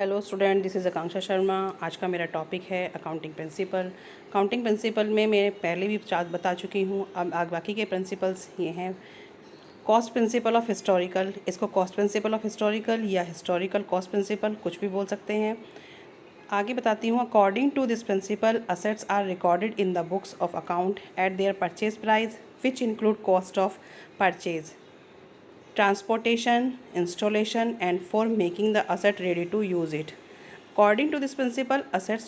Hello student, this is आकांक्षा शर्मा। आज का मेरा टॉपिक है अकाउंटिंग प्रिंसिपल। अकाउंटिंग प्रिंसिपल में मैं पहले भी बता चुकी हूँ। अब बाकी के प्रिंसिपल्स ये हैं। कॉस्ट प्रिंसिपल ऑफ हिस्टोरिकल, इसको कॉस्ट प्रिंसिपल ऑफ हिस्टोरिकल या हिस्टोरिकल कॉस्ट प्रिंसिपल कुछ भी बोल सकते हैं। आगे बताती हूँ। According to this principle, assets are recorded in the books of account at their purchase price which include cost of purchase, transportation, installation and for making the asset ready to use it. According to this principle, assets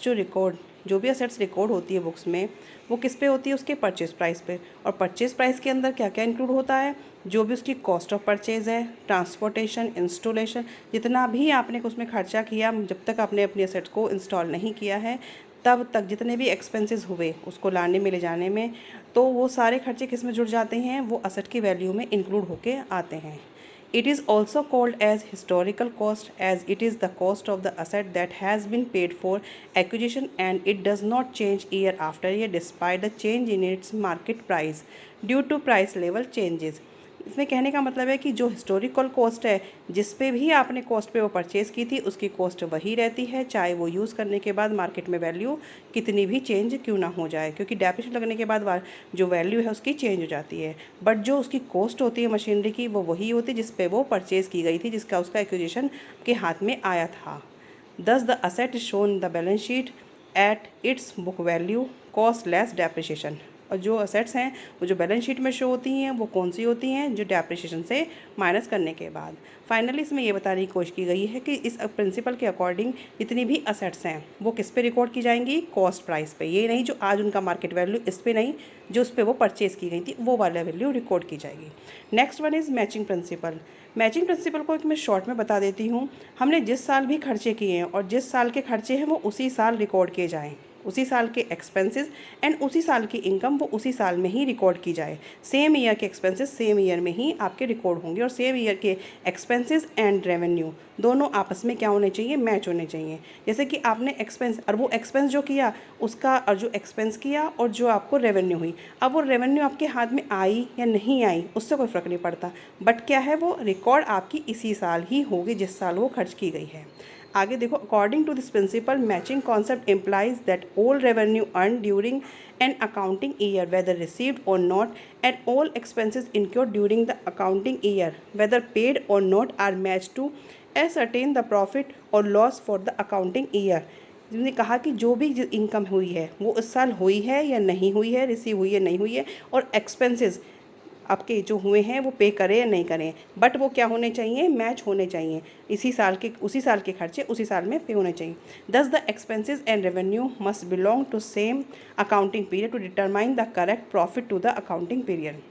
जो भी assets record होती है books में, वो किस पे होती है? उसके परचेज प्राइस पे। और परचेज प्राइस के अंदर क्या क्या इंक्लूड होता है? जो भी उसकी कॉस्ट ऑफ परचेज है, ट्रांसपोर्टेशन, इंस्टॉलेशन, जितना भी आपने उसमें खर्चा किया, जब तक आपने अपनी असेट को इंस्टॉल नहीं किया है तब तक जितने भी एक्सपेंसेस हुए उसको लाने में ले जाने में, तो वो सारे खर्चे किस में जुड़ जाते हैं? वो असेट की वैल्यू में इंक्लूड होके आते हैं। It is also called as historical cost as it is the cost of the asset that has been paid for acquisition and it does not change year after year despite the change in its market price due to price level changes. इसमें कहने का मतलब है कि जो historical cost है, जिस पे भी आपने कॉस्ट पे वो परचेज़ की थी, उसकी कॉस्ट वही रहती है, चाहे वो यूज़ करने के बाद मार्केट में वैल्यू कितनी भी चेंज क्यों ना हो जाए, क्योंकि डेप्रिसिएशन लगने के बाद जो वैल्यू है उसकी चेंज हो जाती है। बट जो उसकी कॉस्ट होती है मशीनरी की, वो वही होती है जिस पे वो परचेज़ की गई थी, जिसका उसका एक्विजिशन के हाथ में आया था। दस the asset is shown the balance sheet at its book value cost less depreciation. और जो असेट्स हैं वो जो बैलेंस शीट में शो होती हैं वो कौन सी होती हैं? जो डेप्रिसिएशन से माइनस करने के बाद। फाइनली इसमें ये बताने की कोशिश की गई है कि इस प्रिंसिपल के अकॉर्डिंग जितनी भी असेट्स हैं वो किस पे रिकॉर्ड की जाएंगी? कॉस्ट प्राइस पे। ये नहीं जो आज उनका मार्केट वैल्यू, इस पे नहीं, जो उस पर वो परचेज़ की गई थी वो वाला वैल्यू रिकॉर्ड की जाएगी। Next one is matching principal. Matching principal को एक मैं शॉर्ट में बता देती हूँ। हमने जिस साल भी खर्चे किए हैं और जिस साल के खर्चे हैं वो उसी साल रिकॉर्ड किए जाएँ, उसी साल के एक्सपेंसेस एंड उसी साल की इनकम वो उसी साल में ही रिकॉर्ड की जाए। सेम ईयर के एक्सपेंसेस सेम ईयर में ही आपके रिकॉर्ड होंगे और सेम ईयर के एक्सपेंसेस एंड रेवेन्यू दोनों आपस में क्या होने चाहिए? मैच होने चाहिए। जैसे कि आपने एक्सपेंस और वो एक्सपेंस जो किया उसका, और जो एक्सपेंस किया और जो आपको रेवेन्यू हुई, अब वो रेवेन्यू आपके हाथ में आई या नहीं आई उससे कोई फ़र्क नहीं पड़ता, बट क्या है, वो रिकॉर्ड आपकी इसी साल ही होगी जिस साल वो खर्च की गई है। आगे देखो। According to this principle, matching concept implies that all revenue earn during an accounting year whether received or not and all expenses incurred during the accounting year whether paid or not are match to ascertain the profit और loss for the accounting year. जिन्होंने कहा कि जो भी income हुई है वो इस साल हुई है या नहीं हुई है, रिसीव हुई है नहीं हुई है, और एक्सपेंसेस आपके जो हुए हैं वो पे करें या नहीं करें, बट वो क्या होने चाहिए? मैच होने चाहिए। इसी साल के, उसी साल के खर्चे उसी साल में पे होने चाहिए। Thus the expenses and revenue must belong to same accounting period to determine the correct profit to the accounting period.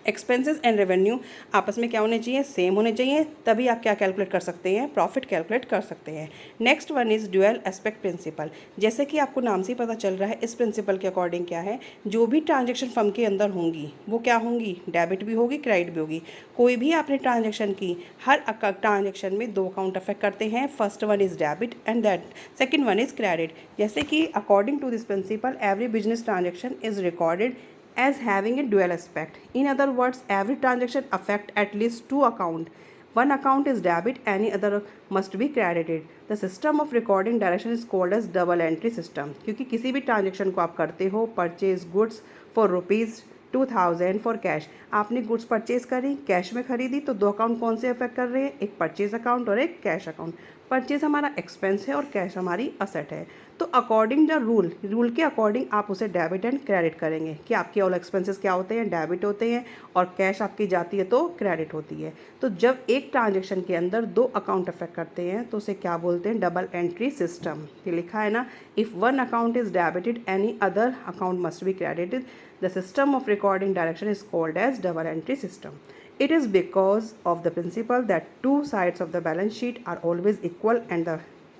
Expenses and revenue आपस में क्या होने चाहिए? सेम होने चाहिए, तभी आप क्या कैलकुलेट कर सकते हैं? प्रॉफिट कैलकुलेट कर सकते हैं। Next one is dual aspect principle. जैसे कि आपको नाम से ही पता चल रहा है, इस प्रिंसिपल के अकॉर्डिंग क्या है, जो भी ट्रांजेक्शन फर्म के अंदर होंगी वो क्या होंगी? डेबिट भी होगी, क्रेडिट भी होगी। कोई भी आपने ट्रांजेक्शन की, हर ट्रांजेक्शन में दो अकाउंट अफेक्ट करते हैं। First one is debit and that second one is credit. जैसे कि according to this principle, every business transaction is recorded as having a dual aspect. In other words, every transaction affect at least two accounts. One account is debit, any other must be credited. The system of recording direction is called as double entry system. क्योंकि किसी भी transaction को आप करते हो, purchase goods for ₹2000 for cash, आपने goods purchase करी, cash में खरीदी, तो दो अकाउंट कौन से अफेक्ट कर रहे हैं? एक परचेज अकाउंट और एक कैश अकाउंट। परचेज हमारा एक्सपेंस है और कैश हमारी असेट है। तो अकॉर्डिंग द रूल के अकॉर्डिंग आप उसे डेबिट एंड क्रेडिट करेंगे कि आपके ऑल एक्सपेंसेस क्या होते हैं? डेबिट होते हैं, और कैश आपकी जाती है तो क्रेडिट होती है। तो जब एक ट्रांजेक्शन के अंदर दो अकाउंट अफेक्ट करते हैं तो उसे क्या बोलते हैं? Double entry system. ये लिखा है ना, if one account is debited any other account must be credited. The system of recording direction is called as double entry system. It is because of the principle that two sides of the balance sheet are always equal and the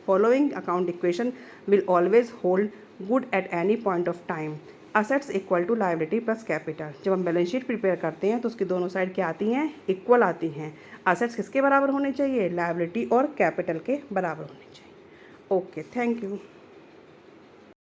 following account equation will always hold good at any point of time. Assets equal to liability plus capital. जब हम balance sheet prepare करते हैं तो उसकी दोनों side क्या आती हैं? इक्वल आती हैं। असेट्स किसके बराबर होने चाहिए? लायबिलिटी और कैपिटल के बराबर होने चाहिए। Okay, thank you.